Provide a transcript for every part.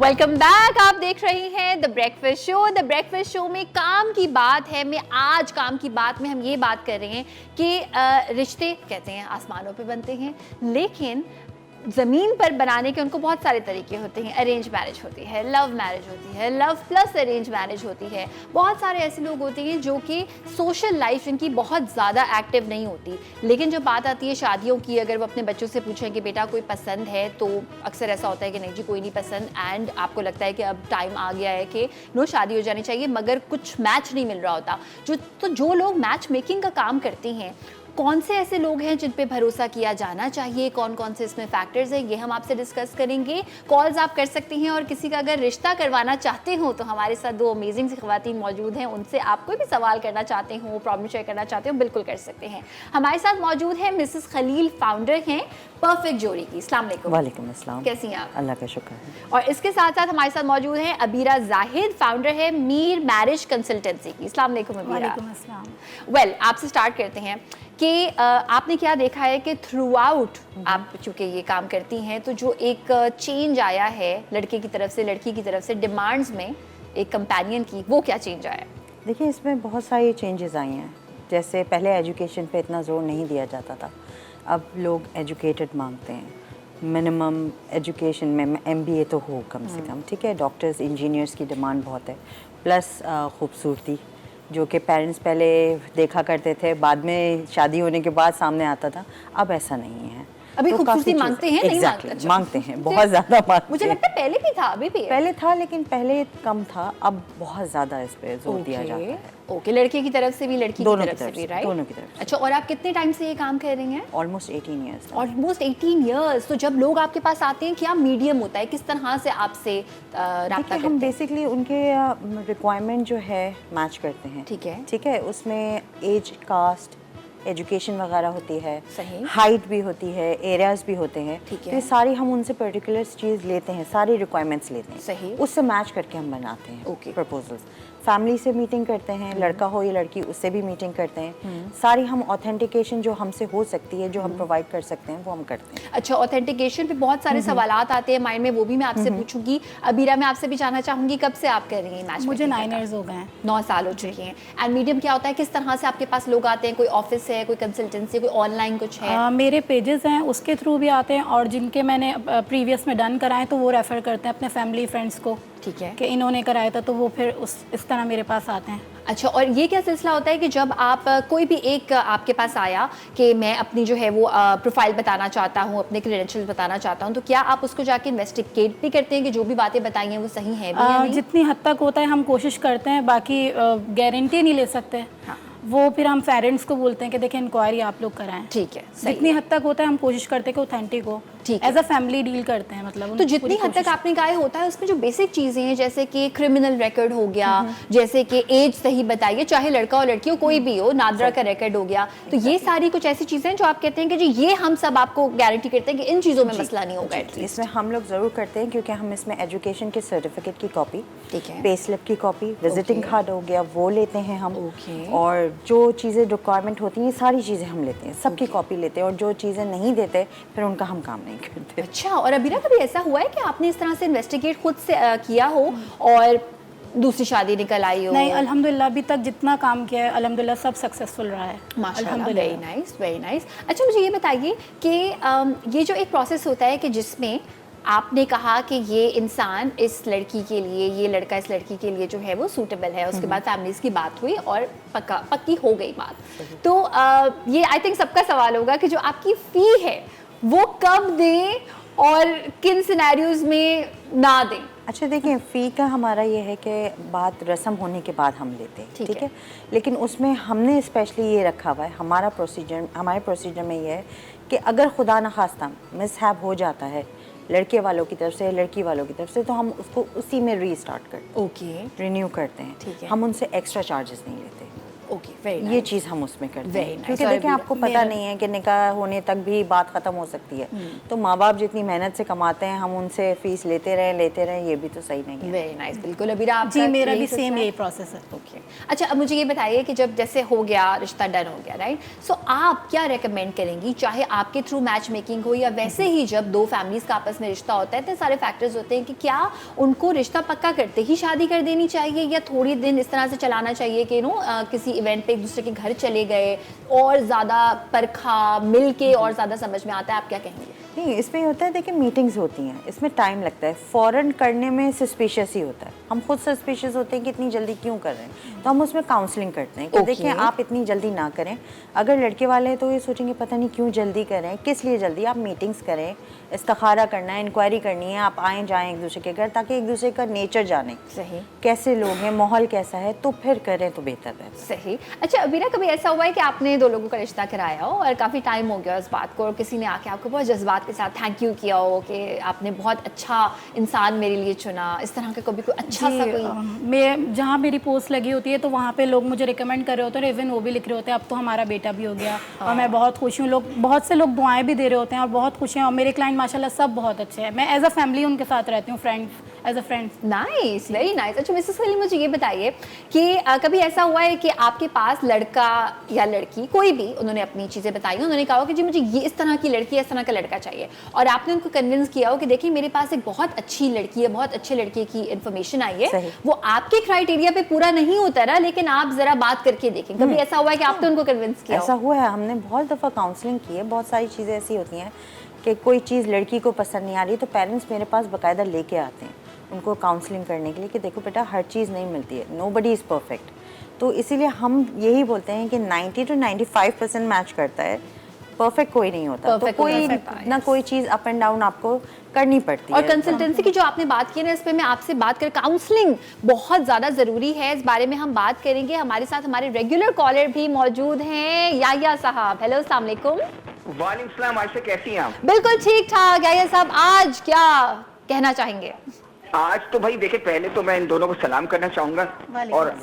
Welcome back. आप देख रहे हैं the breakfast show. The breakfast show में काम की बात है। मैं आज काम की बात में हम ये बात कर रहे हैं कि रिश्ते कहते हैं आसमानों पे बनते हैं, लेकिन ज़मीन पर बनाने के उनको बहुत सारे तरीके होते हैं। अरेंज मैरिज होती है, लव मैरिज होती है, लव प्लस अरेंज मैरिज होती है। बहुत सारे ऐसे लोग होते हैं जो कि सोशल लाइफ इनकी बहुत ज़्यादा एक्टिव नहीं होती, लेकिन जब बात आती है शादियों की, अगर वो अपने बच्चों से पूछें कि बेटा कोई पसंद है, तो अक्सर ऐसा होता है कि नहीं जी कोई नहीं पसंद, एंड आपको लगता है कि अब टाइम आ गया है कि नो शादी हो जानी चाहिए, मगर कुछ मैच नहीं मिल रहा होता। जो लोग मैच मेकिंग का काम करते हैं, कौन से ऐसे लोग हैं जिन पे भरोसा किया जाना चाहिए, कौन कौन से इसमें फैक्टर्स हैं, ये हम आपसे डिस्कस करेंगे। कॉल्स आप कर सकती हैं, और किसी का अगर रिश्ता करवाना चाहते हो तो हमारे साथ दो अमेजिंग सी ख़वातीन मौजूद हैं, उनसे आप कोई भी सवाल करना चाहते हो, प्रॉब्लम शेयर करना चाहते हो, बिल्कुल कर सकते हैं। हमारे साथ मौजूद हैं मिसेस खलील, फाउंडर हैं परफेक्ट जोड़ी की। अस्सलाम वालेकुम। वालेकुम अस्सलाम। कैसी हैं आप? अल्लाह का शुक्र है। और इसके साथ साथ हमारे साथ मौजूद हैं अबीरा जाहिद, फाउंडर है मीर मैरिज कंसल्टेंसी की। अस्सलाम वालेकुम अबीरा। वालेकुम अस्सलाम। वेल, आपसे स्टार्ट करते हैं कि आपने क्या देखा है कि थ्रू आउट आप चूँकि ये काम करती हैं, तो जो एक चेंज आया है लड़के की तरफ से, लड़की की तरफ से डिमांड्स में एक कंपेनियन की, वो क्या चेंज आया है? देखिए, इसमें बहुत सारी चेंजेस आई हैं। जैसे पहले एजुकेशन पे इतना ज़ोर नहीं दिया जाता था, अब लोग एजुकेटेड मांगते हैं। मिनिमम एजुकेशन में MBA तो हो कम से कम, ठीक है। डॉक्टर्स, इंजीनियर्स की डिमांड बहुत है, प्लस खूबसूरती, जो कि पेरेंट्स पहले देखा करते थे, बाद में शादी होने के बाद सामने आता था। अब ऐसा नहीं है। अभी तो खूबसूरती मांगते हैं, नहीं मांगते? exactly, मांगते हैं, बहुत ज़्यादा मांगते मुझे हैं। लगता है पहले भी था, अभी भी है। पहले था, लेकिन पहले कम था, अब बहुत ज़्यादा इस पे जोर दिया जाता है। ओके, लड़के की तरफ से भी, लड़की की तरफ से भी, राइट? दोनों की तरफ से। अच्छा, और आप कितने टाइम से ये काम कर रही हैं? Almost 18 years. Almost 18 years. तो जब लोग आपके पास आते हैं, क्या मीडियम होता है, किस तरह से आपसे राब्ता करते हैं? हम बेसिकली उनके रिक्वायरमेंट जो है मैच करते हैं। ठीक है, उसमें एज, कास्ट, एजुकेशन वगैरह होती है, सही, हाइट भी होती है, एरियाज भी होते हैं। ठीक है, तो ये सारी हम उनसे पर्टिकुलर चीज़ लेते हैं, सारी रिक्वायरमेंट्स लेते हैं, सही, उससे मैच करके हम बनाते हैं। Okay, proposals. फैमिली से मीटिंग करते हैं, लड़का हो या लड़की, उससे भी मीटिंग करते हैं। सारी हम ऑथेंटिकेशन जो हमसे हो सकती है, जो हम प्रोवाइड कर सकते हैं, वो हम करते हैं। अच्छा, ऑथेंटिकेशन पे बहुत सारे सवालात आते हैं माइंड में, वो भी मैं आपसे पूछूंगी। अबीरा, मैं आपसे भी जानना चाहूंगी, कब से आप कर रही हैं मैच? मुझे 9 इयर्स हो गए हैं। 9 साल हो चुके हैं। एंड मीडियम क्या होता है, किस तरह से आपके पास लोग आते हैं? कोई ऑफिस है, कोई कंसल्टेंसी, कोई ऑनलाइन कुछ है? मेरे पेजेस हैं, उसके थ्रू भी आते हैं, और जिनके मैंने प्रीवियस में डन कराए तो वो रेफ़र करते हैं अपने फैमिली फ्रेंड्स को, ठीक है, कि इन्होंने कराया था, तो वो फिर इस तरह मेरे पास आते हैं। अच्छा, और ये क्या सिलसिला होता है कि जब आप कोई भी एक आपके पास आया कि मैं अपनी जो है वो प्रोफाइल बताना चाहता हूँ, अपने क्रेडेंशियल्स बताना चाहता हूँ, तो क्या आप उसको जाके इन्वेस्टिगेट भी करते हैं कि जो भी बातें बताई हैं वो सही हैं भी या नहीं? जितनी हद तक होता है हम कोशिश करते हैं, बाकी गारंटी नहीं ले सकते। हाँ, वो फिर हम पेरेंट्स को बोलते हैं कि देखिए इंक्वायरी आप लोग कराएं। ठीक है, जितनी हद तक होता है हम कोशिश करते हैं कि ऑथेंटिक हो, एज अ फैमिली डील करते हैं। मतलब तो जितनी हद तक आपने कहा होता है, उसमें जो बेसिक चीज़ें हैं, जैसे कि क्रिमिनल रिकॉर्ड हो गया, जैसे कि एज सही बताइए, चाहे लड़का हो लड़की हो, कोई भी हो, नादरा का रिकॉर्ड हो गया, तो ये सारी कुछ ऐसी चीज़ें हैं जो आप कहते हैं कि जी ये हम सब आपको गारंटी करते हैं कि इन चीज़ों में मसला नहीं होगा। इसमें हम लोग ज़रूर करते हैं, क्योंकि हम इसमें एजुकेशन के सर्टिफिकेट की कॉपी, ठीक है, पे स्लिप की कॉपी, विजिटिंग कार्ड हो गया, वो लेते हैं हम। और जो चीज़ें रिक्वायरमेंट होती हैं, सारी चीज़ें हम लेते हैं, सबकी कॉपी लेते हैं, और जो चीज़ें नहीं देते फिर उनका हम काम नहीं करते। अच्छा, और अबीरा कभी ऐसा हुआ है कि आपने इस तरह से इन्वेस्टिगेट खुद से किया हो और दूसरी शादी निकल आई हो? नहीं, अल्हम्दुलिल्लाह अभी तक जितना काम किया है अल्हम्दुलिल्लाह सब सक्सेसफुल रहा है, माशाल्लाह। Very nice, very nice. अच्छा, मुझे ये बताइए कि ये जो एक प्रोसेस होता है कि जिसमें आपने कहा कि ये इंसान इस लड़की के लिए, ये लड़का इस लड़की के लिए जो है वो सूटेबल है, उसके बाद फैमिलीज़ की बात हुई और पक्की हो गई बात, तो ये आई थिंक सबका सवाल होगा कि जो आपकी फ़ी है वो कब दें और किन सिनेरियोज में ना दें? अच्छा, देखिए, फ़ी का हमारा ये है कि बात रस्म होने के बाद हम लेते हैं, ठीक है। लेकिन उसमें हमने स्पेशली ये रखा हुआ है, हमारे प्रोसीजर में ये है कि अगर खुदा न खास्ता मिसहैप हो जाता है लड़के वालों की तरफ से, लड़की वालों की तरफ से, तो हम उसको उसी में रीस्टार्ट करते हैं, रिन्यू करते हैं। हम उनसे एक्स्ट्रा चार्जेस नहीं लेते। ओके, वेरी ये चीज़ हम उसमें करते Very हैं nice. क्योंकि और देखिए अभी आपको पता नहीं है कि निकाह होने तक भी बात ख़त्म हो सकती है, तो माँ बाप जितनी मेहनत से कमाते हैं हम उनसे फीस लेते रहे ये भी तो सही नहीं है। वेरी नाइस, बिल्कुल। अभी आप जी मेरा भी सेम यही प्रोसेस है। ओके, अच्छा अब मुझे ये बताइए कि जब जैसे हो गया रिश्ता डन हो गया, राइट, सो आप क्या रेकमेंड करेंगी, चाहे आपके थ्रू मैच मेकिंग हो या वैसे ही जब दो फैमिलीज का आपस में रिश्ता होता है, इतने सारे फैक्टर्स होते हैं कि क्या उनको रिश्ता पक्का करते ही शादी कर देनी चाहिए या थोड़ी दिन इस तरह से चलाना चाहिए कि किसी इवेंट पे एक दूसरे के घर चले गए और ज़्यादा परखा मिल के और ज़्यादा समझ में आता है, आप क्या कहेंगे? नहीं, इसमें होता है देखिए मीटिंग्स होती हैं, इसमें टाइम लगता है, फ़ौरन करने में सस्पिशियस ही होता है, हम खुद सस्पिशियस होते हैं कि इतनी जल्दी क्यों कर रहे हैं, तो हम उसमें काउंसलिंग करते हैं कि Okay. देखिए आप इतनी जल्दी ना करें। अगर लड़के वाले हैं तो ये सोचेंगे पता नहीं क्यों जल्दी करें, किस लिए जल्दी, आप मीटिंग्स करें, इस्तिखारा करना है, इंक्वायरी करनी है, आप आएँ जाएँ एक दूसरे के घर ताकि एक दूसरे का नेचर जाने, सही, कैसे लोग हैं, माहौल कैसा है, तो फिर करें तो बेहतर है। सही। अच्छा अबीरा, कभी ऐसा हुआ है कि आपने दो लोगों का रिश्ता कराया हो और काफ़ी टाइम हो गया उस बात को और किसी ने आके आपको बहुत जज्बात के साथ थैंक यू किया हो कि आपने बहुत अच्छा इंसान मेरे लिए चुना, इस तरह का कभी कोई अच्छा सा कोई? मैं जहाँ मेरी पोस्ट लगी होती है तो वहाँ पे लोग मुझे रिकमेंड कर रहे होते हैं, इवन वो भी लिख रहे होते हैं अब तो हमारा बेटा भी हो गया और मैं बहुत खुश हूँ। लोग बहुत से लोग दुआएं भी दे रहे होते हैं और बहुत खुश हैं और मेरे क्लाइंट माशाल्लाह सब बहुत अच्छे हैं। मैं एज अ फैमिली उनके साथ रहती हूँ, as a friend. Nice, very nice. अच्छा मिसेस सलीम, मुझे ये बताइए कि कभी ऐसा हुआ है कि आपके पास लड़का या लड़की कोई भी, उन्होंने अपनी चीज़ें बताई, उन्होंने कहा हो कि जी मुझे ये इस तरह की लड़की, इस तरह का लड़का चाहिए और आपने उनको कन्विंस किया हो कि देखिए मेरे पास एक बहुत अच्छी लड़की है, बहुत अच्छे लड़के की इन्फॉर्मेशन आई है, सही। वो आपके क्राइटेरिया पे पूरा नहीं उतरा लेकिन आप जरा बात करके देखें, कभी ऐसा हुआ है कि आपने उनको कन्विंस किया ऐसा हुआ है, हमने बहुत दफ़ा काउंसलिंग की है, बहुत सारी चीज़ें ऐसी होती हैं कि कोई चीज़ लड़की को पसंद नहीं आ रही तो पेरेंट्स मेरे पास बाकायदा लेके आते हैं उनको काउंसलिंग करने के लिए कि देखो बेटा हर चीज़ नहीं मिलती है, नोबडी इज़ परफेक्ट, तो इसीलिए हम यही बोलते हैं कि 90 to 95% मैच करता है, परफेक्ट कोई नहीं होता, तो कोई ना कोई चीज़ अप एंड डाउन आपको करनी पड़ती है। और कंसल्टेंसी की जो आपने बात की ना, इस पे मैं आपसे बात कर, काउंसलिंग बहुत ज़्यादा ज़रूरी है, इस बारे में हम बात करेंगे। हमारे साथ हमारे रेगुलर कॉलर भी मौजूद हैं, याया साहब। हेलो, अस्सलाम वालेकुम। वालेकुम सलाम, आयशा कैसी हैं आप? बिल्कुल ठीक ठाक। याया साहब, आज क्या कहना चाहेंगे? आज तो भाई देखिए, पहले तो मैं इन दोनों को सलाम करना चाहूंगा और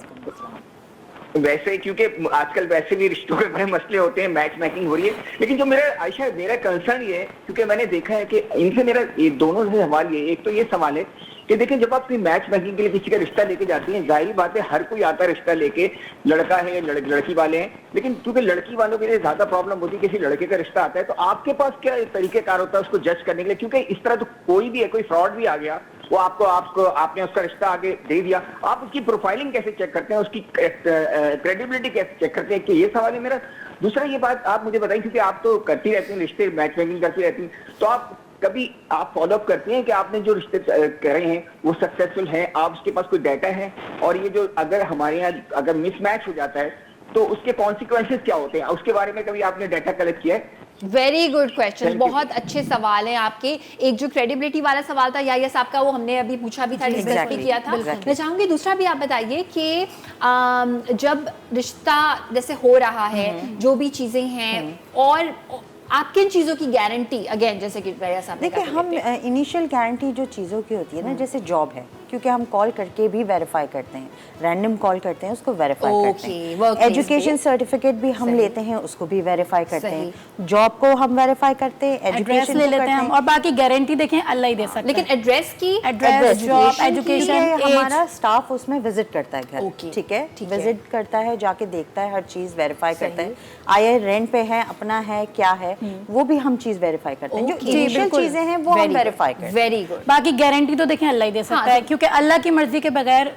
वैसे क्योंकि आजकल वैसे भी रिश्तों में बड़े मसले होते हैं, मैच मेकिंग हो रही है, लेकिन जो मेरा कंसर्न ये है, क्योंकि मैंने देखा है कि इनसे मेरा ये दोनों से सवाल ये, एक तो ये सवाल है कि देखिए जब आप मैच मेकिंग के लिए किसी का रिश्ता लेके जाती हैं, जाहिर बात है हर कोई आता है रिश्ता लेके, लड़का है लड़की वाले हैं, लेकिन क्योंकि लड़की वालों के लिए ज्यादा प्रॉब्लम होती है, किसी लड़के का रिश्ता आता है तो आपके पास क्या तरीकेकार होता है उसको जज करने के लिए? क्योंकि इस तरह तो कोई भी है, कोई फ्रॉड भी आ गया, वो आपने उसका रिश्ता आगे दे दिया, आप उसकी प्रोफाइलिंग कैसे चेक करते हैं, उसकी क्रेडिबिलिटी कैसे चेक करते हैं? कि ये सवाल है मेरा। दूसरा ये बात आप मुझे बताइए, क्योंकि आप तो करती रहती हैं रिश्ते, मैच मेकिंग करती रहती हैं, तो आप फॉलो अप करती हैं कि आपने जो रिश्ते करे हैं वो सक्सेसफुल हैं, आप उसके पास कोई डाटा है, और ये जो अगर हमारे यहाँ अगर मिसमैच हो जाता है तो उसके कॉन्सिक्वेंसेस क्या होते हैं, उसके बारे में कभी आपने डाटा कलेक्ट किया है? वेरी गुड क्वेश्चन, बहुत अच्छे सवाल हैं आपके। एक जो क्रेडिबिलिटी वाला सवाल था याया साहब का, वो हमने अभी पूछा भी था, डिस्कस भी किया था। मैं चाहूंगी दूसरा भी आप बताइए कि जब रिश्ता जैसे हो रहा है, जो भी चीजें हैं, और आप किन चीज़ों की गारंटी, अगेन जैसे कि याया साहब ने देखिए हम इनिशियल गारंटी जो चीज़ों की होती है ना, जैसे जॉब है, क्योंकि हम कॉल करके भी वेरीफाई करते हैं, रैंडम कॉल करते हैं उसको वेरीफाई करते हैं, एजुकेशन सर्टिफिकेट भी हम लेते हैं उसको भी वेरीफाई करते हैं, जॉब को हम वेरीफाई करते हैं, एजुकेशन ले लेते हैं हम, और बाकी गारंटी देखें अल्लाह ही दे सकता है। लेकिन एड्रेस की, एड्रेस, जॉब, एजुकेशन, हमारा स्टाफ उसमें विजिट करता है घर, ठीक है, विजिट करता है, जाके देखता है, हर चीज़ वेरीफाई करता है, आया रेंट पे है, अपना है, क्या है, वो भी हम चीज़ वेरीफाई करते हैं, जो इनिशियल चीज़ें हैं वो हम वेरीफाई करते हैं। Very good. बाकी गारंटी तो देखें अल्लाह ही दे सकता है, क्योंकि अल्लाह की मर्जी के बगैर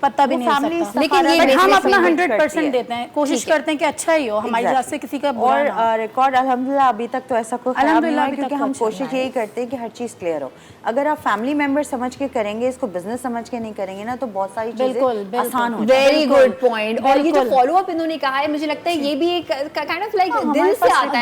पता भी नहीं सकता। लेकिन ये हम अपना 100% देते हैं, कोशिश करते हैं कि अच्छा ही हो, हमारी तरफ से किसी का बुरा ना हो। और रिकॉर्ड अल्हम्दुलिल्लाह अभी तक तो ऐसा कोई खराब नहीं हुआ, क्योंकि हम कोशिश यही करते हैं कि हर चीज़ क्लियर हो। अगर आप फैमिली मेंबर समझ के करेंगे, इसको बिजनेस समझ के नहीं करेंगे ना, तो बहुत सारी चीजें आसान हो जाएगी। Very good point. और ये जो फॉलो अप इन्होंने कहा है, मुझे लगता है ये भी एक काइंड ऑफ लाइक दिल से आता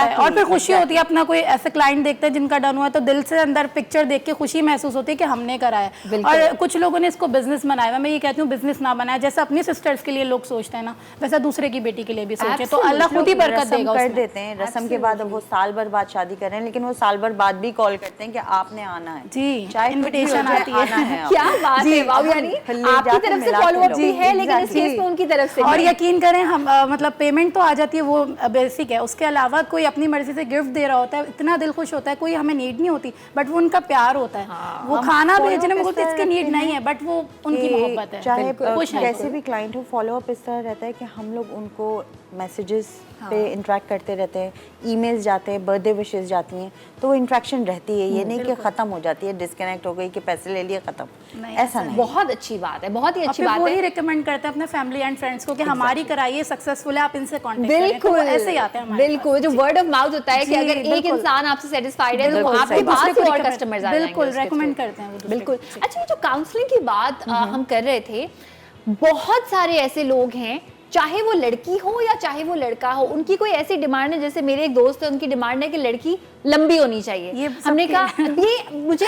है, और फिर खुशी होती है। अपना कोई ऐसे क्लाइंट देखते हैं जिनका डन हुआ है, तो दिल से अंदर पिक्चर देख के खुशी महसूस होती है कि हमने कराया। और कुछ लोगों ने इसको बिजनेस बनाया। मैं ये कहती हूँ बिजनेस ना बनाए, जैसे अपनी सिस्टर्स के लिए लोग सोचते हैं ना, वैसा दूसरे की बेटी के लिए भी सोचे, तो अल्लाह खुद ही बरकत रस्म देगा कर उसमें। देते हैं, रस्म के बाद अब वो साल भर बाद शादी कर रहे हैं, लेकिन वो साल भर बाद भी कॉल करते हैं कि आपने आना है जी, चाहे इनविटेशन आती है। क्या बात है, वाह, यानी आपकी तरफ से फॉलो अप भी है, लेकिन इस केस में उनकी तरफ से और भी। यकीन करें हम मतलब पेमेंट तो आ जाती है, वो बेसिक है, उसके अलावा कोई अपनी मर्जी से गिफ्ट दे रहा होता है, इतना दिल खुश होता है, कोई हमें नीड नहीं होती, बट वो उनका प्यार होता है। वो खाना भेजने में बोलते इसकी नीड नहीं है, बट वो उनकी मोहब्बत है। चाहे खुश हैं। कैसे भी क्लाइंट हो, फॉलो अप इस तरह रहता है कि हम लोग उनको मैसेजेस पे इंटरेक्ट करते रहते हैं, ईमेल्स जाते हैं, बर्थडे विशेस जाती हैं, तो वो इंटरेक्शन रहती है। ये नहीं कि ख़त्म हो जाती है, डिस्कनेक्ट हो गई कि पैसे ले लिए ख़त्म, ऐसा नहीं। बहुत अच्छी बात है, बहुत ही अच्छी और बात वो है। ही रिकमेंड करते हैं अपने फैमिली एंड फ्रेंड्स को कि हमारी कराइए, सक्सेसफुल है, आप इनसे कांटेक्ट करें, तो बिल्कुल, वो ऐसे ही आते हैं हमारे बिल्कुल, जो वर्ड ऑफ माउथ होता है कि जी, अगर एक बिल्कुल। इंसान आपसे सेटिस्फाइड है तो बिल्कुल, आपके सही पास दूसरे ही को और recommend- कस्टमर्स आ जाएंगे बिल्कुल उसके रेकमेंड through। करते हैं वो दूसरे बिल्कुल। को। अच्छा, ये जो काउंसलिंग की बात हम कर रहे थे, बहुत सारे ऐसे लोग हैं, चाहे वो लड़की हो या चाहे वो लड़का हो, उनकी कोई ऐसी डिमांड है, जैसे मेरे एक दोस्त है, उनकी डिमांड है कि लड़की लंबी होनी चाहिए। ये हमने सबके- कहा ये मुझे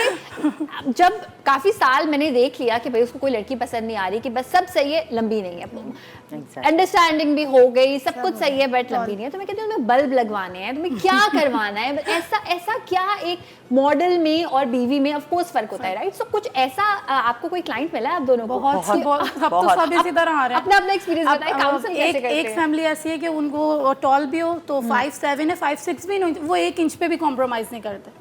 जब काफी साल मैंने देख लिया कि भाई उसको कोई लड़की पसंद नहीं आ रही, कि बस सब सही है, लंबी नहीं है, अंडरस्टैंडिंग भी हो गई, सब कुछ सही है, बट लंबी नहीं है। तो मैं कहती हूँ तुम्हें बल्ब लगवाने हैं, तुम्हें क्या करवाना है, ऐसा ऐसा क्या एक मॉडल में और बीवी में ऑफ कोर्स फर्क होता है, राइट? सो कुछ ऐसा आपको कोई क्लाइंट मिला है आप दोनों को? बहुत सब तो सब इसी तरह आ रहे हैं। अपना अपना एक्सपीरियंस अब- बताइए, अब काउंसिल कैसे करते एक हैं? फैमिली ऐसी है कि उनको टॉल भी हो तो 5'7" है, 5'6" भी नहीं, वो 1 इंच पे भी कॉम्प्रोमाइज नहीं करते।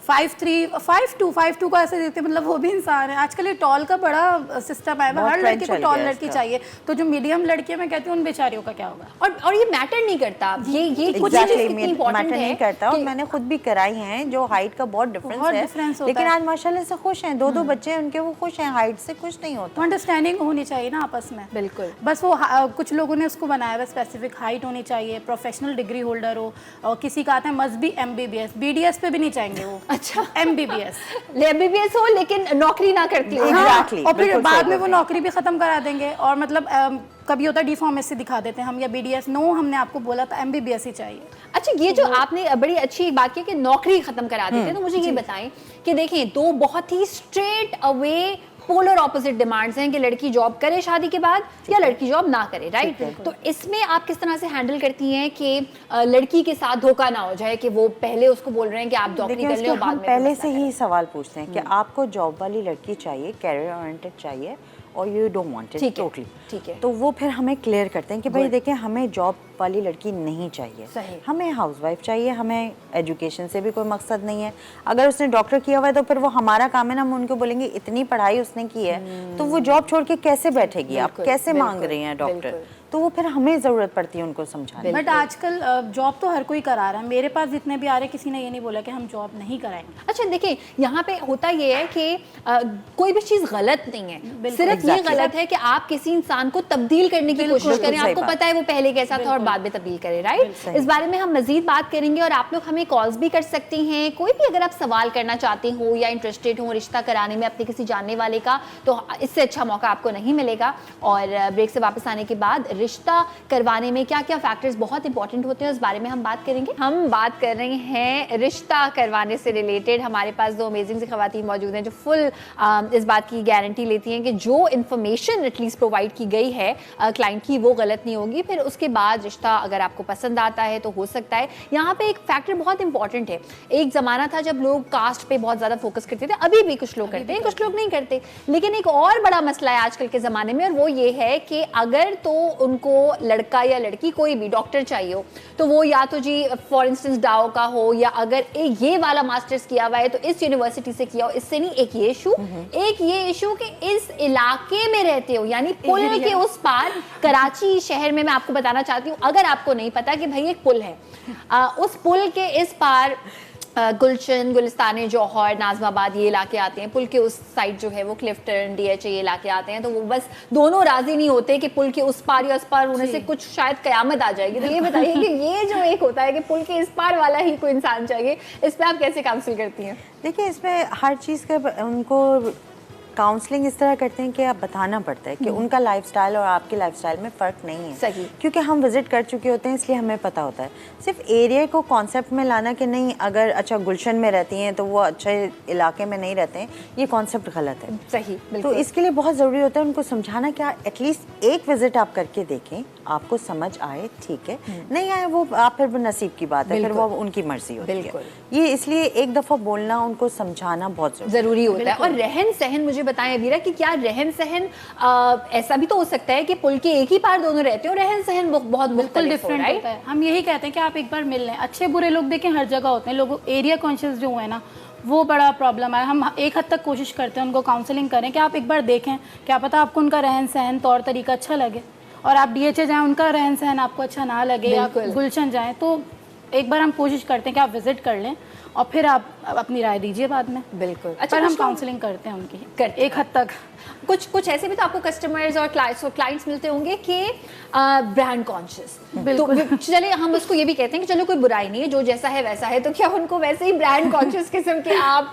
5'3", 5'2" को ऐसे देते, मतलब वो भी इंसान है। आजकल ये टॉल का बड़ा सिस्टम है, बहुत हर trend लड़के को चल टॉल गया है लड़की इसका। चाहिए, तो जो मीडियम लड़की है मैं कहती हूँ उन बेचारियों का क्या होगा। और ये मैटर नहीं करता, ये कुछ Exactly, चीज़ इतनी important मैटर नहीं है करता। और कि- मैंने खुद भी कराई हैं, जो हाइट का बहुत बहुत डिफरेंस difference है, होता लेकिन है। आज माशाल्लाह से खुश हैं, 2 बच्चे हैं उनके, वो खुश हैं, हाइट से कुछ नहीं होता। अंडरस्टैंडिंग होनी चाहिए ना आपस में। बिल्कुल। बस वो कुछ लोगों ने उसको बनाया हुआ स्पेसिफिक हाइट होनी चाहिए, प्रोफेशनल डिग्री होल्डर हो, और किसी का आता है मस्ट बी MBBS, BDS पे भी नहीं चाहेंगे वो। अच्छा। MBBS। MBBS हो लेकिन नौकरी ना करती हो। Exactly, और फिर बिल्कुल बाद सही में बोल वो रही हैं। नौकरी भी खत्म करा देंगे, और मतलब कभी होता है डिफॉर्मेसी दिखा देते हैं हम, या BDS, नो हमने आपको बोला था MBBS ही चाहिए। अच्छा, ये जो आपने बड़ी अच्छी बात की कि नौकरी खत्म करा देते हैं, तो मुझे ये बताएं कि देखें, 2 बहुत ही straight away polar opposite demands हैं कि लड़की जॉब करे शादी के बाद या लड़की जॉब ना करे, राइट? तो इसमें आप किस तरह से हैंडल करती हैं कि लड़की के साथ धोखा ना हो जाए, कि वो पहले उसको बोल रहे हैं कि आप नौकरी देखिए, कर उसके ले और बाद हम में पहले मसला से करें। ही सवाल पूछते हैं कि आपको जॉब वाली लड़की चाहिए, कैरियर ओरिएंटेड चाहिए, और यू डोंट वांट इट ठीक है, टोटली। ठीक है। तो वो फिर हमें क्लियर करते हैं कि भाई देखिए, हमें जॉब वाली लड़की नहीं चाहिए, सही। हमें हाउसवाइफ चाहिए, हमें एजुकेशन से भी कोई मकसद नहीं है। अगर उसने डॉक्टर किया हुआ है तो फिर वो हमारा काम है ना, हम उनको बोलेंगे इतनी पढ़ाई उसने की है तो वो जॉब छोड़ के कैसे बैठेगी, आप बिल्कुल, कैसे मांग बिल्कुल, रही हैं डॉक्टर, बिल्कुल। तो वो फिर हमें ज़रूरत पड़ती है उनको समझाने। बट आजकल जॉब तो हर कोई करा रहा है, मेरे पास जितने भी आ रहे हैं किसी ने ये नहीं बोला कि हम जॉब नहीं कराएंगे। अच्छा, देखिए, यहाँ पे होता ये है कि कोई भी चीज़ गलत नहीं है, सिर्फ ये Exactly. गलत है कि आप किसी इंसान को तब्दील करने की कोशिश करें। सही आपको बात। पता है वो पहले कैसा था और बाद में तब्दील करें, राइट? सही। इस बारे में हम मजीद बात करेंगे, और आप लोग हमें कॉल्स भी कर सकती हैं। कोई भी अगर आप सवाल करना चाहते हो या इंटरेस्टेड हो रिश्ता कराने में अपने किसी जानने वाले का, तो इससे अच्छा मौका आपको नहीं मिलेगा। और ब्रेक से वापस आने के बाद रिश्ता करवाने में क्या क्या फैक्टर्स बहुत इंपॉर्टेंट होते हैं, उस बारे में हम बात करेंगे। हम बात कर रहे हैं रिश्ता करवाने से रिलेटेड। हमारे पास 2 अमेजिंग सी खवातीन मौजूद हैं जो फुल इस बात की गारंटी लेती हैं कि जो इन्फॉर्मेशन एटलीस्ट प्रोवाइड की गई है क्लाइंट की, वो गलत नहीं होगी। फिर उसके बाद रिश्ता अगर आपको पसंद आता है तो हो सकता है। यहाँ पे एक फैक्टर बहुत इंपॉर्टेंट है। एक ज़माना था जब लोग कास्ट पे बहुत ज़्यादा फोकस करते थे, अभी भी कुछ लोग करते हैं, कुछ लोग नहीं करते। लेकिन एक और बड़ा मसला है आजकल के ज़माने में, और वो ये है कि अगर तो उनको लड़का या लड़की कोई भी डॉक्टर चाहिए हो, तो वो या तो जी फॉर इंस्टेंस डाओ का हो, या अगर ये वाला मास्टर्स किया हुआ है तो इस यूनिवर्सिटी से किया हो। इससे नहीं, एक ये इशू कि इस इलाके में रहते हो, यानी पुल के उस पार, कराची शहर में मैं आपको बताना चाहती हूँ, अगर आपको नहीं पता कि भाई एक पुल है, उस पुल के इस पार गुलशन, गुलिस्तान जौहर, नाज़िमाबाद ये इलाके आते हैं। पुल के उस साइड जो है वो क्लिफ्टन, DH ये इलाके आते हैं। तो वो बस दोनों राजी नहीं होते कि पुल के उस पार या उस पार होने से कुछ शायद कयामत आ जाएगी। तो ये बताइए कि ये जो एक होता है कि पुल के इस पार वाला ही कोई इंसान चाहिए, इस पर आप कैसे काउंसिल करती हैं? देखिए, इसमें हर चीज़ का उनको काउंसलिंग इस तरह करते हैं कि आप बताना पड़ता है कि उनका लाइफस्टाइल और आपके लाइफस्टाइल में फ़र्क नहीं है। सही। क्योंकि हम विजिट कर चुके होते हैं इसलिए हमें पता होता है। सिर्फ एरिया को कॉन्सेप्ट में लाना कि नहीं, अगर अच्छा गुलशन में रहती हैं तो वो अच्छे इलाके में नहीं रहते हैं, ये कॉन्सेप्ट गलत है। सही, तो बिल्कुल। इसके लिए बहुत ज़रूरी होता है उनको समझाना कि एटलीस्ट एक विजिट आप करके देखें, आपको समझ आए, ठीक है, नहीं आए वो आप फिर नसीब की बात है, फिर वो उनकी मर्जी होती है। ये इसलिए एक दफ़ा बोलना, उनको समझाना बहुत जरूरी होता है। और रहन सहन मुझे बताएं अबीरा कि क्या रहन सहन ऐसा भी तो हो सकता है कि पुल के एक ही पार दोनों रहते हो, रहन सहन बहुत बिल्कुल डिफरेंट होता है। हम यही कहते हैं कि आप एक बार मिल लें। अच्छे बुरे लोग देखें हर जगह होते हैं, लोग एरिया कॉन्शियस जो है ना वो बड़ा प्रॉब्लम है। हम एक हद तक कोशिश करते हैं उनको काउंसलिंग करें कि आप एक बार देखें, क्या पता आपको उनका रहन सहन तौर तरीका अच्छा लगे, और आप DHA जाएँ उनका रहन सहन आपको अच्छा ना लगे, आप गुलशन जाएँ तो एक बार हम कोशिश करते हैं कि आप विजिट कर लें और फिर आप अपनी राय दीजिए बाद में। बिल्कुल। अच्छा, पर हम काउंसलिंग करते हैं उनकी एक हद तक। कुछ ऐसे भी तो आपको कस्टमर्स और क्लाइंट्स मिलते होंगे कि ब्रांड कॉन्शियस। तो चलिए हम उसको ये भी कहते हैं कि चलो कोई बुराई नहीं है, जो जैसा है वैसा है, तो क्या उनको वैसे ही ब्रांड कॉन्शियस किस्म के आप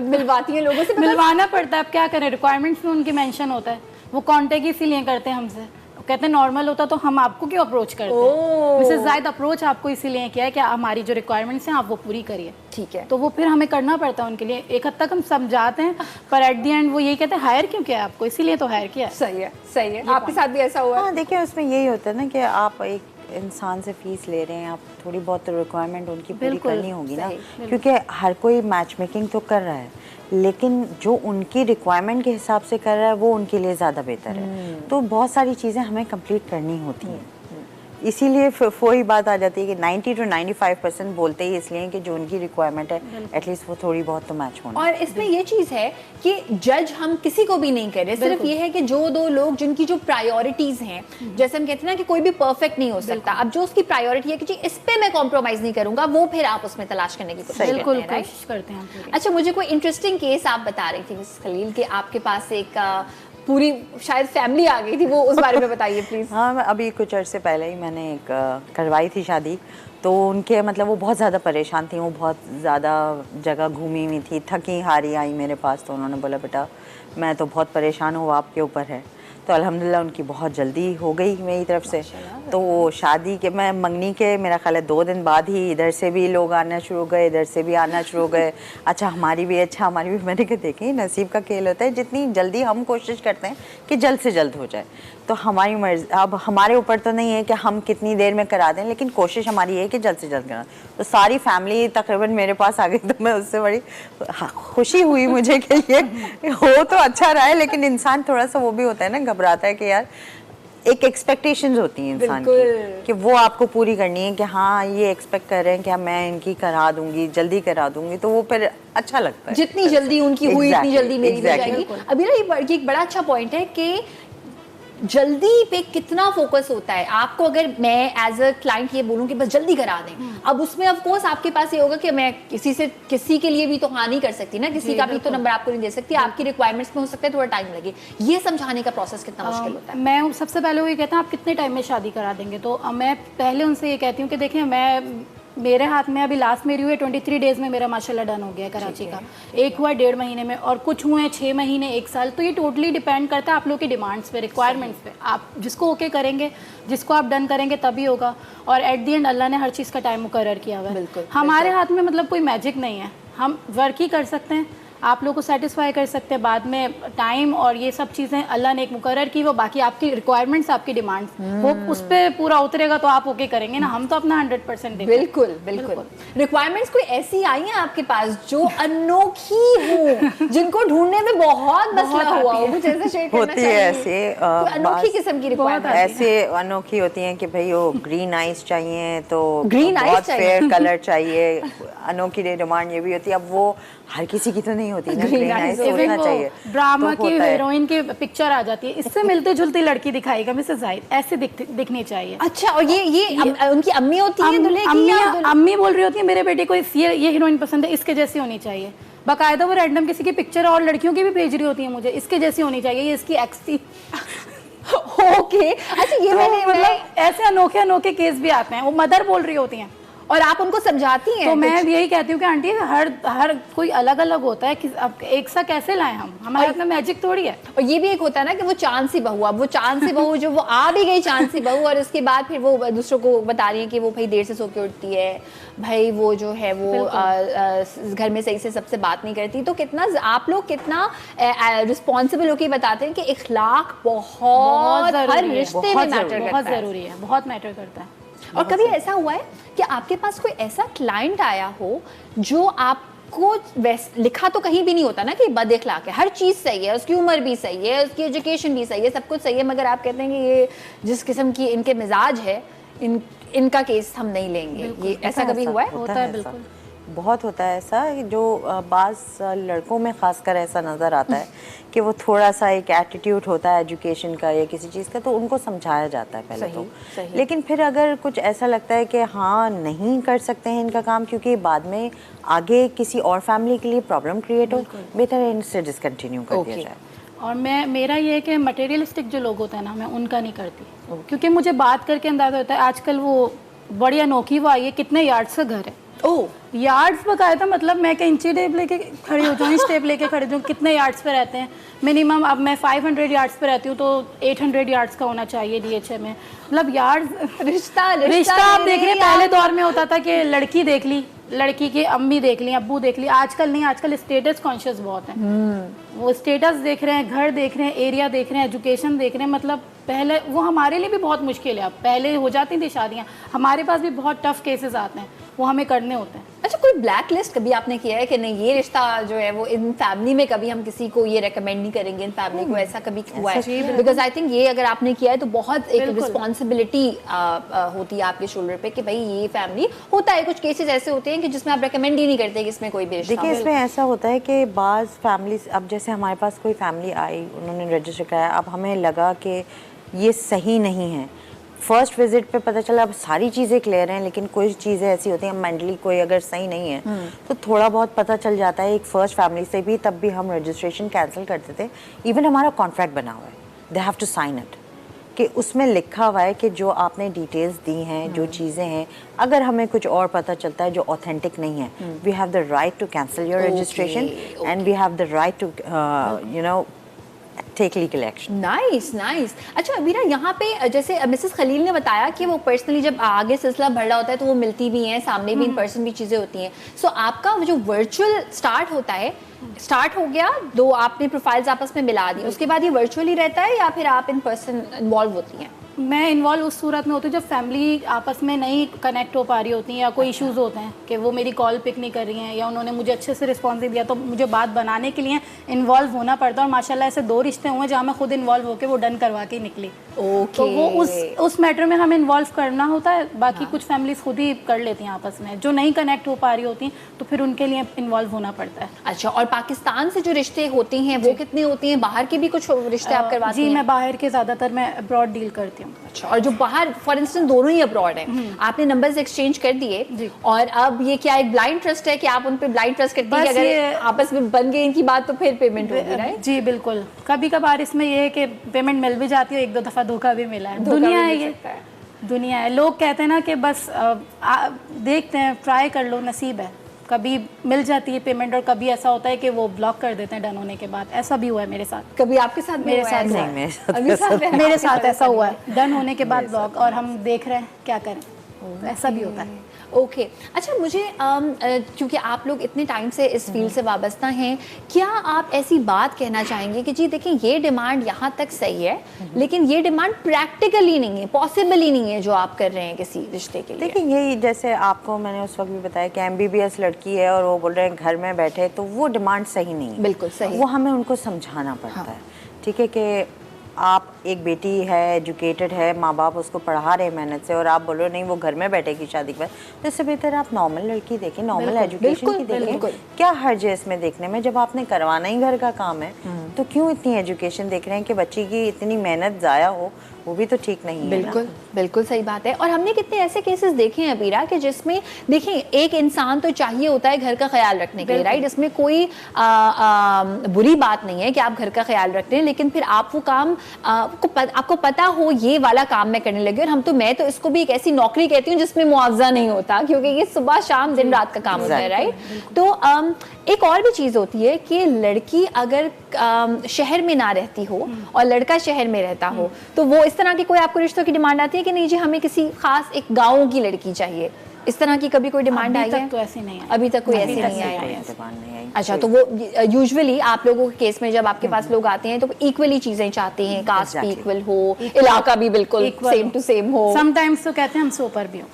मिलवाती हैं लोगों से? मिलवाना पड़ता है, अब क्या करें, रिक्वायरमेंट्स में उनकी मेंशन होता है, वो कॉन्टेक्ट इसीलिए करते हैं हमसे। कहते हैं नॉर्मल होता तो हम आपको क्यों अप्रोच करते हैं। मिसेस जायद अप्रोच आपको इसीलिए किया है कि हमारी जो रिक्वायरमेंट्स हैं आप वो पूरी करिए। ठीक है। तो वो फिर हमें करना पड़ता है उनके लिए। एक हद तक हम समझाते हैं, पर एट द एंड वो यही कहते हैं हायर क्यों किया है आपको, इसीलिए तो हायर किया है। सही है, सही है। आपके साथ भी ऐसा हुआ? हाँ, देखिए उसमें यही होता है ना कि आप एक इंसान से फीस ले रहे हैं, आप थोड़ी बहुत रिक्वायरमेंट उनकी पूरी करनी होगी ना, क्योंकि हर कोई मैच मेकिंग तो कर रहा है, लेकिन जो उनकी रिक्वायरमेंट के हिसाब से कर रहा है वो उनके लिए ज़्यादा बेहतर है। तो बहुत सारी चीज़ें हमें कंप्लीट करनी होती हैं, इसीलिए वही बात आ जाती है कि 90 to 95% बोलते ही इसलिए कि जो उनकी रिक्वायरमेंट है एटलीस्ट वो थोड़ी बहुत तो मैच होना। और इसमें ये चीज़ है कि जज हम किसी को भी नहीं कर रहे, सिर्फ ये है कि जो दो लोग जिनकी जो प्रायोरिटीज़ हैं, जैसे हम कहते हैं ना कि कोई भी परफेक्ट नहीं हो सकता, अब जो उसकी प्रायोरिटी है कि जी इस पे मैं कॉम्प्रोमाइज़ नहीं करूंगा, वो फिर आप उसमें तलाश करने की कोशिश बिल्कुल करते हैं। कोशिश करते हैं। अच्छा, मुझे कोई इंटरेस्टिंग केस आप बता रही थी मिस खलील कि आपके पास एक पूरी शायद फैमिली आ गई थी, वो उस बारे में बताइए प्लीज। हाँ, अभी कुछ अर्से पहले ही मैंने एक करवाई थी शादी, तो उनके मतलब वो बहुत ज़्यादा परेशान थी, वो बहुत ज़्यादा जगह घूमी हुई थी, थकी हारी आई मेरे पास, तो उन्होंने बोला बेटा मैं तो बहुत परेशान हूँ, आपके ऊपर है। तो अल्हम्दुलिल्लाह उनकी बहुत जल्दी हो गई मेरी तरफ से। तो वो शादी के मैं मंगनी के मेरा ख्याल है 2 दिन बाद ही इधर से भी लोग आना शुरू हो गए, इधर से भी आना शुरू हो गए। अच्छा हमारी भी मैंने कहा देखिए नसीब का खेल होता है, जितनी जल्दी हम कोशिश करते हैं कि जल्द से जल्द हो जाए, तो हमारी मर्जी, अब हमारे ऊपर तो नहीं है कि हम कितनी देर में करा दें, लेकिन कोशिश हमारी है कि जल्द से जल्द करा। तो सारी फैमिली तकरीबन मेरे पास आ गई, तो मैं उससे बड़ी खुशी हुई मुझे कि ये हो तो अच्छा रहा है, लेकिन इंसान थोड़ा सा वो भी होता है ना, घबराता है कि यार एक एक्सपेक्टेशंस होती हैं इंसान की कि वो आपको पूरी करनी है कि हाँ ये एक्सपेक्ट कर रहे हैं कि मैं इनकी करा दूंगी, जल्दी करा दूंगी, तो वो फिर अच्छा लगता है। जितनी जल्दी उनकी हुई इतनी जल्दी मेरी भी हो जाएगी। अभी ना ये एक बड़ा अच्छा पॉइंट है कि जल्दी पे कितना फोकस होता है। आपको अगर मैं एज अ क्लाइंट ये बोलूं कि बस जल्दी करा दें, अब उसमें ऑफ कोर्स आपके पास ये होगा कि मैं किसी के लिए भी तो हाँ नहीं कर सकती ना, किसी का भी तो नंबर आपको नहीं दे सकती, आपकी रिक्वायरमेंट्स में हो सकता है थोड़ा टाइम लगे। ये समझाने का प्रोसेस कितना मुश्किल होता है? मैं सबसे पहले वो ये कहता हूँ आप कितने टाइम में शादी करा देंगे, तो मैं पहले उनसे ये कहती हूँ कि देखिए मेरे हाथ में अभी लास्ट मेरी हुई 23 डेज में मेरा माशाल्लाह डन हो गया है कराची का, एक हुआ 1.5 महीने में, और कुछ हुए 6 महीने 1 साल। तो ये टोटली डिपेंड करता है आप लोग की डिमांड्स पे, रिक्वायरमेंट्स पे। आप जिसको ओके करेंगे, जिसको आप डन करेंगे तभी होगा, और एट दी एंड अल्लाह ने हर चीज़ का टाइम मुकर्रर किया हुआ है। हमारे हाथ में मतलब कोई मैजिक नहीं है, हम वर्क ही कर सकते हैं, आप लोगों को सेटिस्फाई कर सकते हैं, बाद में टाइम और ये सब चीज़ें अल्लाह ने एक मुकर्रर की, वो बाकी आपकी रिक्वायरमेंट्स, आपकी डिमांड्स, वो उस पर पूरा उतरेगा तो आप ओके करेंगे ना, हम तो अपना 100% देंगे। बिल्कुल बिल्कुल। रिक्वायरमेंट्स कोई ऐसी आई हैं आपके पास जो अनोखी हो, जिनको ढूंढने में बहुत मसला हुआ हो, कुछ ऐसा शेयर करना चाहिए? ऐसे अनोखी किस्म की रिक्वायरमेंट ऐसे अनोखी होती हैं कि भाई वो ग्रीन आइज चाहिए, तो ग्रीन आइज बहुत चाहिए, फेयर कलर चाहिए। अनोखी डिमांड ये भी होती है, अब वो हर किसी की तो नहीं होती ना, ग्रीन आइज होना चाहिए। ड्रामा की हीरोइन की पिक्चर आ जाती है, इससे मिलते जुलती लड़की दिखाएगा मिसेस जाहिद, ऐसे दिखनी चाहिए। अच्छा, और ये उनकी अम्मी होती है दूल्हे की? अम्मी बोल रही होती है मेरे बेटे को ये हीरोइन पसंद है, इसके जैसी होनी चाहिए। बाकायदा वो रैंडम किसी की पिक्चर और लड़कियों की भी भेज रही होती है मुझे, इसके जैसी होनी चाहिए, ये इसकी एक्स थी। ओके। अच्छा, ये तो मतलब ऐसे अनोखे केस भी आते हैं, वो मदर बोल रही होती हैं और आप उनको समझाती हैं तो मैं कुछ? यही कहती हूँ कि आंटी हर कोई अलग अलग होता है कि अब एक सा कैसे लाएं हम, हमारे हाथ में मैजिक थोड़ी है। और ये भी एक होता है ना कि वो चांद सी बहू, अब वो चांद सी बहू जो वो आ भी गई चांद सी बहू, और उसके बाद फिर वो दूसरों को बता रही है कि वो भाई देर से सो के उठती है, भाई वो जो है वो घर में सही से सबसे बात नहीं करती। तो कितना आप लोग कितना रिस्पॉन्सिबल होकर बताते हैं कि इखलाक बहुत हर रिश्ते में मैटर करता बहुत है। ज़रूरी है, बहुत मैटर करता है। और कभी ऐसा हुआ है कि आपके पास कोई ऐसा क्लाइंट आया हो जो आपको लिखा तो कहीं भी नहीं होता ना कि बद अखलाक है, हर चीज़ सही है, उसकी उम्र भी सही है, उसकी एजुकेशन भी सही है, सब कुछ सही है, मगर आप कहते हैं कि ये जिस किस्म की इनके मिजाज है इनका केस हम नहीं लेंगे, ये ऐसा कभी हुआ है? होता है बिल्कुल, बहुत होता है ऐसा, जो बाज़ लड़कों में ख़ासकर ऐसा नज़र आता है कि वो थोड़ा सा एक एटीट्यूड होता है एजुकेशन का या किसी चीज़ का, तो उनको समझाया जाता है पहले तो। सही। लेकिन फिर अगर कुछ ऐसा लगता है कि हाँ नहीं कर सकते हैं इनका काम क्योंकि बाद में आगे किसी और फैमिली के लिए प्रॉब्लम क्रिएट हो, बेहतर है इनसे डिसकंटिन्यू कर दिया जाए। और मेरा ये है कि मटेरियलिस्टिक जो लोग होते हैं ना, मैं उनका नहीं करती, क्योंकि मुझे बात करके अंदाजा होता है। आजकल वो बड़ी अनोखी वो आई है, कितने यार्ड्स का घर है, यार्ड्स बकाया था, मतलब मैं क्या इंची टेप लेके खड़ी हो जाऊँ, इंच टेप लेके खड़ी हो जाऊँ, कितने यार्ड्स पे रहते हैं मिनिमम। अब मैं 500 यार्ड्स पे रहती हूँ तो 800 यार्ड्स का होना चाहिए डीएचए में, मतलब यार्ड्स। रिश्ता आप देख रहे हैं, पहले दौर में होता था कि लड़की देख ली, लड़की की अम्मी देख ली, अब्बू देख ली, आजकल नहीं, आजकल स्टेटस कॉन्शियस बहुत है, वो स्टेटस देख रहे हैं, घर देख रहे हैं, एरिया देख रहे हैं, एजुकेशन देख रहे हैं। मतलब पहले वो हमारे लिए भी बहुत मुश्किल है, अब पहले हो जाती थी शादियाँ, हमारे पास भी बहुत टफ केसेस आते हैं, वो हमें करने होते हैं। अच्छा, कोई ब्लैक लिस्ट कभी आपने किया है कि नहीं ये रिश्ता जो है वो इन फैमिली में कभी हम किसी को ये रेकमेंड नहीं करेंगे, इन फैमिली को, ऐसा कभी हुआ है? बिकॉज आई थिंक ये अगर आपने किया है तो बहुत एक रिस्पॉन्सिबिलिटी होती है आपके शोल्डर पे कि भाई ये फैमिली, होता है कुछ केसेस ऐसे होते हैं कि जिसमें आप रेकमेंड ही नहीं करते कि इसमें कोई भी रिश्ता। देखिए इसमें ऐसा होता है कि बाज़ फैमिलीज, अब जैसे हमारे पास कोई फैमिली आई, उन्होंने रजिस्टर कराया, अब हमें लगा कि ये सही नहीं है, फर्स्ट विजिट पे पता चला अब सारी चीज़ें क्लियर हैं, लेकिन कोई चीज़ें ऐसी होती हैं मेंटली कोई अगर सही नहीं है तो थोड़ा बहुत पता चल जाता है एक फ़र्स्ट फैमिली से भी, तब भी हम रजिस्ट्रेशन कैंसिल करते थे। इवन हमारा कॉन्ट्रैक्ट बना हुआ है, they have to sign it, कि उसमें लिखा हुआ है कि जो आपने डिटेल्स दी हैं, जो चीज़ें हैं, अगर हमें कुछ और पता चलता है जो ऑथेंटिक नहीं है, we have the right to cancel your registration and we have the right to you know take legal action. Nice. अच्छा अबीरा, यहाँ पे जैसे मिसेस खलील ने बताया कि वो पर्सनली जब आगे सिलसिला बढ़ रहा होता है तो वो मिलती भी हैं, सामने भी इन पर्सन भी चीज़ें होती हैं। सो आपका जो वर्चुअल स्टार्ट होता है, स्टार्ट हो गया, दो आपने प्रोफाइल्स आपस में मिला दी, उसके बाद ये वर्चुअली रहता है या फिर आप इन पर्सन इन्वॉल्व होती हैं? मैं इन्वॉल्व उस सूरत में होती हूँ जब फैमिली आपस में नहीं कनेक्ट हो पा रही होती है या कोई इश्यूज़ होते हैं कि वो मेरी कॉल पिक नहीं कर रही हैं या उन्होंने मुझे अच्छे से रिस्पॉन्स नहीं दिया, तो मुझे बात बनाने के लिए इन्वॉल्व होना पड़ता है। और माशाल्लाह ऐसे 2 रिश्ते हुए जहाँ मैं खुद इन्वॉल्व होकर वो डन करवा के निकली। तो वो उस मैटर में हमें इन्वॉल्व करना होता है, बाकी कुछ फैमिलीज खुद ही कर लेती हैं आपस में, जो नहीं कनेक्ट हो पा रही होती हैं तो फिर उनके लिए इन्वॉल्व होना पड़ता है। अच्छा, और पाकिस्तान से जो रिश्ते होते हैं वो कितने होते हैं? बाहर के भी कुछ रिश्ते आप करवाती हैं? जी, मैं बाहर के ज़्यादातर मैं अब्रॉड डील करती हूँ। अच्छा, और जो बाहर फॉर इंस्टेंस दोनों ही अब्रॉड हैं, आपने नंबर्स एक्सचेंज कर दिए और अब ये क्या एक ब्लाइंड ट्रस्ट है कि आप उन पे ब्लाइंड ट्रस्ट करती हैं कि अगर आपस में बन गई इनकी बात तो फिर पेमेंट होगी, राइट? जी बिल्कुल। कभी कभार इसमें ये है कि पेमेंट मिल भी जाती है, 1-2 दफ़ा धोखा भी मिला है। दुनिया है ये, दुनिया है। लोग कहते हैं ना कि बस देखते हैं, ट्राई कर लो, नसीब है, कभी मिल जाती है पेमेंट और कभी ऐसा होता है कि वो ब्लॉक कर देते हैं डन होने के बाद। ऐसा भी हुआ है मेरे साथ। कभी आपके साथ? मेरे साथ नहीं, मेरे साथ ऐसा हुआ है, डन होने के बाद ब्लॉक, और हम देख रहे हैं क्या करें, तो ऐसा भी होता है। ओके अच्छा, मुझे क्योंकि आप लोग इतने टाइम से इस फील्ड से वाबस्ता हैं, क्या आप ऐसी बात कहना चाहेंगे कि जी देखें ये डिमांड यहाँ तक सही है लेकिन ये डिमांड प्रैक्टिकली नहीं है, पॉसिबल ही नहीं है जो आप कर रहे हैं किसी रिश्ते के लिए? देखिए यही, जैसे आपको मैंने उस वक्त भी बताया कि MBBS लड़की है और वो बोल रहे हैं घर में बैठे, तो वो डिमांड सही नहीं है। बिल्कुल सही। वो हमें उनको समझाना पड़ता है, ठीक है, कि आप एक बेटी है, एजुकेटेड है, माँ बाप उसको पढ़ा रहे हैं मेहनत से, और आप बोलो नहीं वो घर में बैठेगी शादी के बाद, तो इससे बेहतर आप नॉर्मल लड़की देखें, नॉर्मल एजुकेशन की देखें। क्या हर्ज है इसमें देखने में? जब आपने करवाना ही घर का काम है तो क्यों इतनी एजुकेशन देख रहे हैं कि बच्ची की इतनी मेहनत ज़ाया हो, वो भी तो ठीक नहीं है बिल्कुल बिल्कुल सही बात है। और हमने कितने ऐसे केसेस देखे हैं अबीरा कि जिसमें देखिए एक इंसान तो चाहिए होता है घर का ख्याल रखने के लिए, राइट, इसमें कोई बुरी बात नहीं है कि आप घर का ख्याल रखते हैं, लेकिन फिर आप वो काम आपको पता हो ये वाला काम मैं करने लगी, और मैं तो इसको भी एक ऐसी नौकरी कहती हूँ जिसमें मुआवजा नहीं होता, क्योंकि ये सुबह शाम दिन रात का काम होता है, राइट। तो एक और भी चीज़ होती है कि लड़की अगर शहर में ना रहती हो और लड़का शहर में रहता हो, तो वो इस तरह की कोई आपको रिश्तों की डिमांड आती है कि नहीं जी हमें किसी खास एक गाँव की लड़की चाहिए, इस तरह की कभी कोई डिमांड आई है? तो ऐसी नहीं है, अभी तक कोई ऐसी नहीं आई है। डिमांड नहीं आई। अच्छा, तो वो यूजुअली आप लोगों के केस में जब आपके पास लोग आते हैं तो इक्वली चीजें चाहते हैं, कास्ट भी इक्वल हो, इलाका भी बिल्कुल सेम टू सेम हो। समटाइम्स तो कहते हैं हमसे ऊपर भी हो,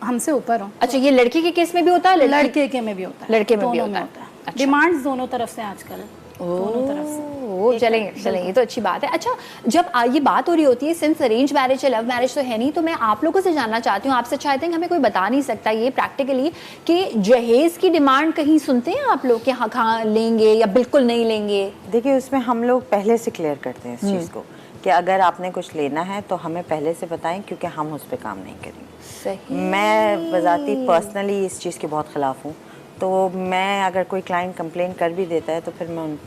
हमसे ऊपर हो। अच्छा, ये लड़के के केस में भी होता है? लड़के के में भी होता है, लड़के में भी दोनों होता है। डिमांड्स दोनों तरफ से आजकल, दोनों तरफ से। चलेंगे, ये तो अच्छी बात है। अच्छा, जब ये बात हो रही होती है, सिंस अरेंज मैरिज है, लव मैरिज तो है नहीं, तो मैं आप लोगों से जानना चाहती हूँ, आपसे आई थिंक हमें कोई बता नहीं सकता ये प्रैक्टिकली कि जहेज की डिमांड कहीं सुनते हैं आप लोग कि हाँ कहाँ लेंगे या बिल्कुल नहीं लेंगे? देखिए, उसमें हम लोग पहले से क्लियर करते हैं इस चीज़ को कि अगर आपने कुछ लेना है तो हमें पहले से बताएं, क्योंकि हम उस पर काम नहीं करेंगे। सही। मैं बजाती पर्सनली इस चीज़ के बहुत ख़िलाफ़ हूँ, तो मैं अगर कोई क्लाइंट कंप्लेन कर भी देता है तो फिर मैं उनको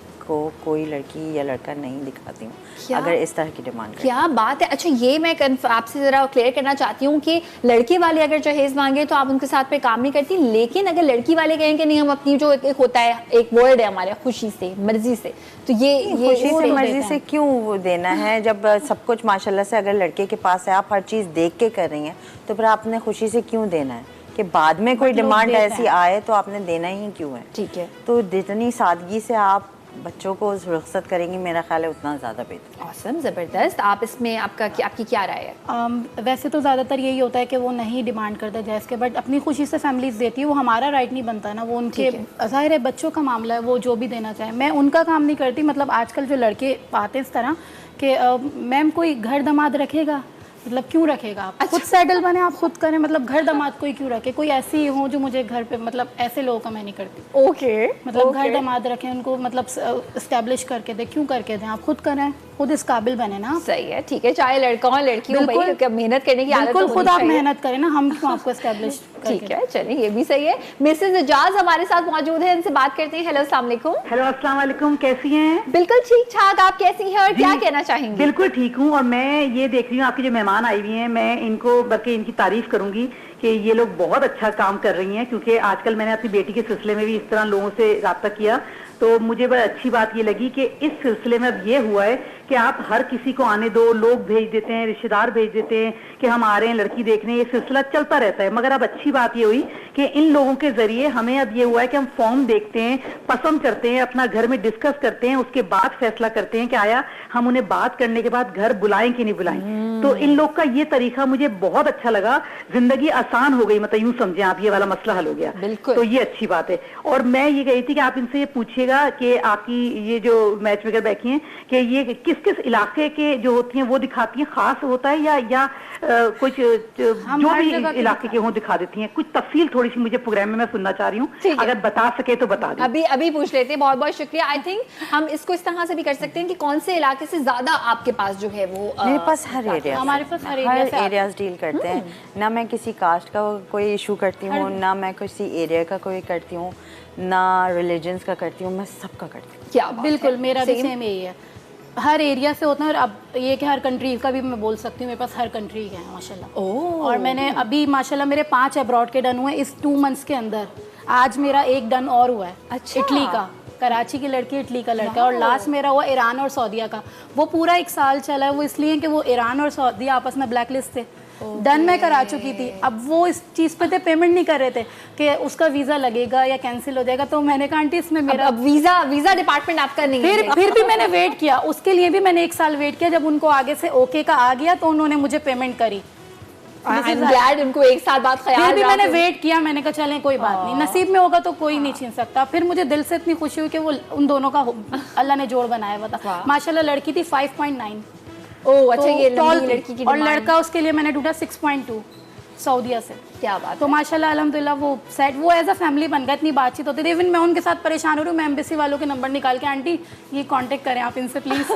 कोई लड़की या लड़का नहीं दिखाती हूँ अगर इस तरह की डिमांड। क्या बात है। अच्छा, ये मैं आपसे ज़रा क्लियर करना चाहती हूँ कि लड़के वाले अगर जहेज मांगे तो आप उनके साथ पे काम नहीं करती, लेकिन अगर लड़की वाले कहें कि नहीं हम अपनी जो एक होता है एक वर्ड है हमारे खुशी से मर्जी से, तो ये खुशी से मर्जी से क्यों वो देना है? जब सब कुछ माशाल्लाह से अगर लड़के के पास है, आप हर चीज़ देख के कर रही हैं, तो फिर आपने खुशी से क्यों देना है? कि बाद में कोई डिमांड ऐसी आए तो आपने देना ही क्यों है? ठीक है, तो जितनी सादगी से आप बच्चों को रुखसत करेंगी, मेरा ख्याल है उतना ज़्यादा बेहतर। ऑसम, ज़बरदस्त। आप इसमें आपकी क्या राय है? वैसे तो ज़्यादातर यही होता है कि वो नहीं डिमांड करते जैस के, बट अपनी खुशी से फैमिलीज देती है, वो हमारा राइट नहीं बनता ना, वो उनके ज़ाहिर है बच्चों का मामला है, वो जो भी देना चाहे। मैं उनका काम नहीं करती। मतलब आजकल जो लड़के आते हैं इस तरह कि मैम कोई घर दामाद रखेगा, मतलब क्यों रखेगा आप? खुद सेटल बने, आप खुद करें, मतलब घर दामाद कोई क्यों रखे? कोई ऐसी हो जो मुझे घर पे, मतलब ऐसे लोगों का मैं नहीं करती। ओके, मतलब घर दामाद रखें, उनको मतलब इस्टेब्लिश करके दे, क्यों करके दें? आप खुद करें, खुद इस काबिल बने ना। सही है, ठीक है, चाहे लड़का हो लड़की हो, भाई मेहनत करने की आदत बिल्कुल, खुद आप मेहनत करें ना, हम क्यों आपको इस्टेब्लिश? ठीक है, चलिए ये भी सही है। मिसेस एजाज हमारे साथ मौजूद है, इनसे बात करते हैं। हेलो, अस्सलाम वालेकुम। हेलो, अस्सलाम वालेकुम, कैसी हैं? बिल्कुल ठीक ठाक, आप कैसी हैं और क्या कहना चाहेंगी? बिल्कुल ठीक हूँ, और मैं ये देख रही हूँ आपकी जो मेहमान आई हुई हैं, मैं इनको बल्कि इनकी तारीफ करूंगी कि ये लोग बहुत अच्छा काम कर रही हैं, क्योंकि आजकल मैंने अपनी बेटी के सिलसिले में भी इस तरह लोगों से रब्ता किया, तो मुझे बड़ी अच्छी बात ये लगी कि इस सिलसिले में अब ये हुआ है कि आप हर किसी को आने दो, लोग भेज देते हैं, रिश्तेदार भेज देते हैं कि हम आ रहे हैं लड़की देखने, ये सिलसिला चलता रहता है। मगर अब अच्छी बात ये हुई कि इन लोगों के जरिए हमें अब ये हुआ है कि हम फॉर्म देखते हैं, पसंद करते हैं, अपना घर में डिस्कस करते हैं, उसके बाद फैसला करते हैं कि आया हम उन्हें बात करने के बाद घर बुलाएं कि नहीं बुलाएं। तो इन लोग का ये तरीका मुझे बहुत अच्छा लगा, जिंदगी आसान हो गई, मतलब यूं समझे आप, ये वाला मसला हल हो गया। तो ये अच्छी बात है। और मैं ये कही थी कि आप इनसे ये पूछिएगा कि आपकी ये जो मैच मेकर बैठी हैं कि ये किस किस इलाके के जो होती हैं वो दिखाती हैं, खास होता है या कुछ जो भी इलाके के हों दिखा देती हैं? कुछ तफसील थोड़ी सी मुझे प्रोग्राम में मैं सुनना चाह रही हूँ, अगर बता सके तो बता दें। अभी पूछ लेते हैं। बहुत बहुत शुक्रिया। आई थिंक हम इसको इस तरह से भी कर सकते हैं कि कौन से इलाके से ज्यादा आपके पास जो है वो मेरे पास हर एरिया, हमारे पास हर एरियाज डील करते हैं ना। मैं किसी कास्ट का कोई इशू करती हूँ ना, मैं किसी एरिया का कोई करती हूँ ना, रिलीजन्स का करती हूँ, मैं सबका करती हूँ। क्या बिल्कुल, मेरा भी सेम यही है, हर एरिया से होता है। और अब ये कि हर कंट्री का भी मैं बोल सकती हूँ, मेरे पास हर कंट्री के हैं माशाल्लाह। और मैंने अभी माशाल्लाह मेरे 5 अब्रॉड के डन हुए इस 2 मंथ्स के अंदर। आज मेरा एक डन और हुआ है। अच्छा। इटली का, कराची की लड़की, इटली का लड़का, और लास्ट मेरा हुआ ईरान और सऊदीया का। वो पूरा 1 साल चला है, वो इसलिए कि वो ईरान और सऊदीया आपस में ब्लैक लिस्ट थे। डन मैं करा चुकी थी, अब वो इस चीज़ पे थे, पेमेंट नहीं कर रहे थे कि उसका वीज़ा लगेगा या कैंसिल हो जाएगा। तो मैंने कहा आंटी इसमें मेरा अब वीज़ा डिपार्टमेंट आपका नहीं है। फिर भी मैंने वेट किया, उसके लिए भी मैंने 1 साल वेट किया। जब उनको आगे से ओके का आ गया तो उन्होंने मुझे पेमेंट करी। ग्लैड उनको 1 साल बाद ख्याल फिर भी मैंने वेट किया, मैंने कहा चलें कोई बात नहीं, नसीब में होगा तो कोई नहीं छीन सकता। फिर मुझे दिल से इतनी खुशी हुई कि वो उन दोनों का अल्लाह ने जोड़ बनाया बता। माशाल्लाह लड़की थी 5.9। ओह अच्छा, ये लड़की की और लड़का उसके लिए मैंने ढूंढा 6.2। सऊदीया से। क्या बात तो माशाल्लाह अल्हम्दुलिल्लाह वो सेट, वो एज अ फैमिली बन गया, इतनी बातचीत होती थी। इवन मैं उनके साथ परेशान हो रही हूँ, मैं एम्बेसी वालों के नंबर निकाल के, आंटी ये कांटेक्ट करें आप इनसे प्लीज़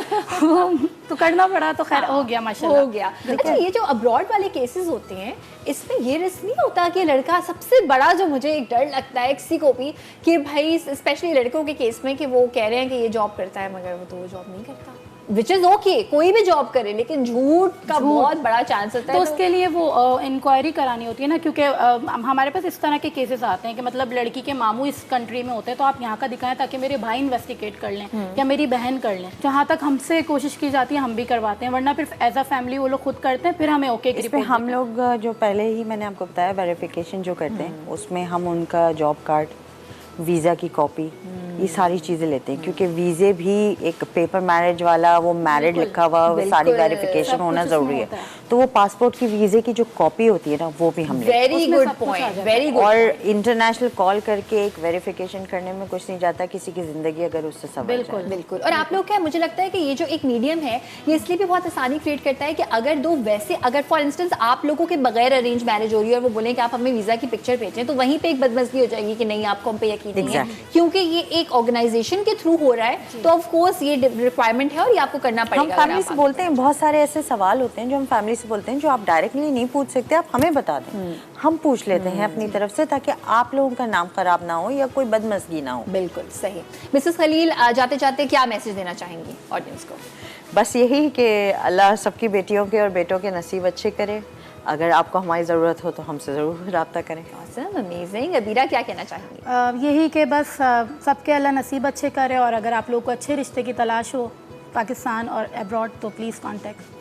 तो करना पड़ा, तो खैर हो गया माशाल्लाह। हो गया। अच्छा, ये जो अब्रॉड वाले केसेस होते हैं इसमें ये रिस्क नहीं होता कि लड़का, सबसे बड़ा जो मुझे एक डर लगता है किसी को भी कि भाई स्पेशली लड़कों के केस में कि वो कह रहे हैं कि ये जॉब करता है मगर वो तो वो जॉब नहीं करता, विच इज़ ओके, कोई भी जॉब करे लेकिन झूठ का बहुत बड़ा चांस होता है। तो उसके लिए वो इंक्वायरी करानी होती है ना, क्योंकि हमारे पास इस तरह के केसेस आते हैं कि मतलब लड़की के मामू इस कंट्री में होते हैं तो आप यहाँ का दिखाएं ताकि मेरे भाई इन्वेस्टिगेट कर लें या मेरी बहन कर लें। जहाँ तक हमसे कोशिश की जाती है हम भी करवाते हैं, वरना फिर एज अ फैमिली वो लोग खुद करते हैं, फिर हमें ओके की रिपोर्ट हम लोग जो पहले ही मैंने आपको बताया वेरिफिकेशन जो करते हैं उसमें हम उनका जॉब कार्ड, वीज़ा की कॉपी, ये सारी चीज़ें लेते हैं, क्योंकि वीज़े भी एक पेपर मैरिज वाला, वो मैरिड लिखा हुआ, वो सारी वेरिफिकेशन होना ज़रूरी है। तो वो पासपोर्ट की वीज़े की जो कॉपी होती है ना वो भी हम लेते हैं। Very good point, very good. और इंटरनेशनल कॉल करके एक वेरिफिकेशन करने में कुछ नहीं जाता किसी की ज़िंदगी अगर उससे सवाल बिल्कुल बिल्कुल। और आप लोग क्या, मुझे लगता है कि ये जो एक मीडियम है ये इसलिए भी बहुत आसानी क्रिएट करता है कि अगर दो वैसे, अगर फॉर इंस्टेंस आप लोगों के बगैर अरेंज मैरिज हो रही है और वो बोलें कि आप हमें वीज़ा की पिक्चर भेजें, तो वहीं पे एक बदमज़गी हो जाएगी कि नहीं आपको हम पे यकीन नहीं है, क्योंकि ये एक ऑर्गेनाइजेशन के थ्रू हो रहा है तो ऑफ कोर्स ये रिक्वायरमेंट है और ये आपको करना पड़ेगा। हम फैमिली से बोलते हैं, बहुत सारे ऐसे सवाल होते हैं जो हम फैमिली से बोलते हैं जो आप डायरेक्टली नहीं पूछ सकते, आप हमें बता दें, हम पूछ लेते हैं अपनी तरफ से ताकि आप लोगों का नाम खराब ना हो या कोई बदमज़गी ना हो। बिल्कुल सही। मिसेस खलील, जाते जाते क्या मैसेज देना चाहेंगी ऑडियंस को? बस यही कि अल्लाह सबकी बेटियों के और बेटों के नसीब अच्छे करे। अगर आपको हमारी ज़रूरत हो तो हमसे ज़रूर रब्ता करें। Awesome, amazing। अबीरा क्या कहना चाहेंगी? यही कि बस सबके अल्लाह नसीब अच्छे करे, और अगर आप लोग को अच्छे रिश्ते की तलाश हो पाकिस्तान और अब्रॉड तो प्लीज़ कॉन्टेक्ट।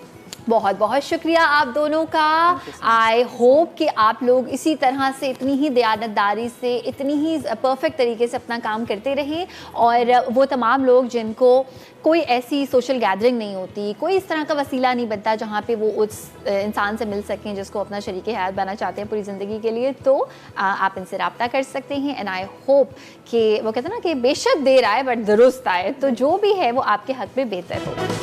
बहुत बहुत शुक्रिया आप दोनों का। आई होप कि आप लोग इसी तरह से इतनी ही दयानतदारी से, इतनी ही परफेक्ट तरीके से अपना काम करते रहें, और वो तमाम लोग जिनको कोई ऐसी सोशल गैदरिंग नहीं होती, कोई इस तरह का वसीला नहीं बनता जहाँ पे वो उस इंसान से मिल सकें जिसको अपना शरीक हयात बनाना चाहते हैं पूरी ज़िंदगी के लिए, तो आप इनसे रब्ता कर सकते हैं। एंड आई होप कि वो कहते हैं ना कि बेशक देर आए बट दुरुस्त आए, तो जो भी है वो आपके हक़ में बेहतर हो।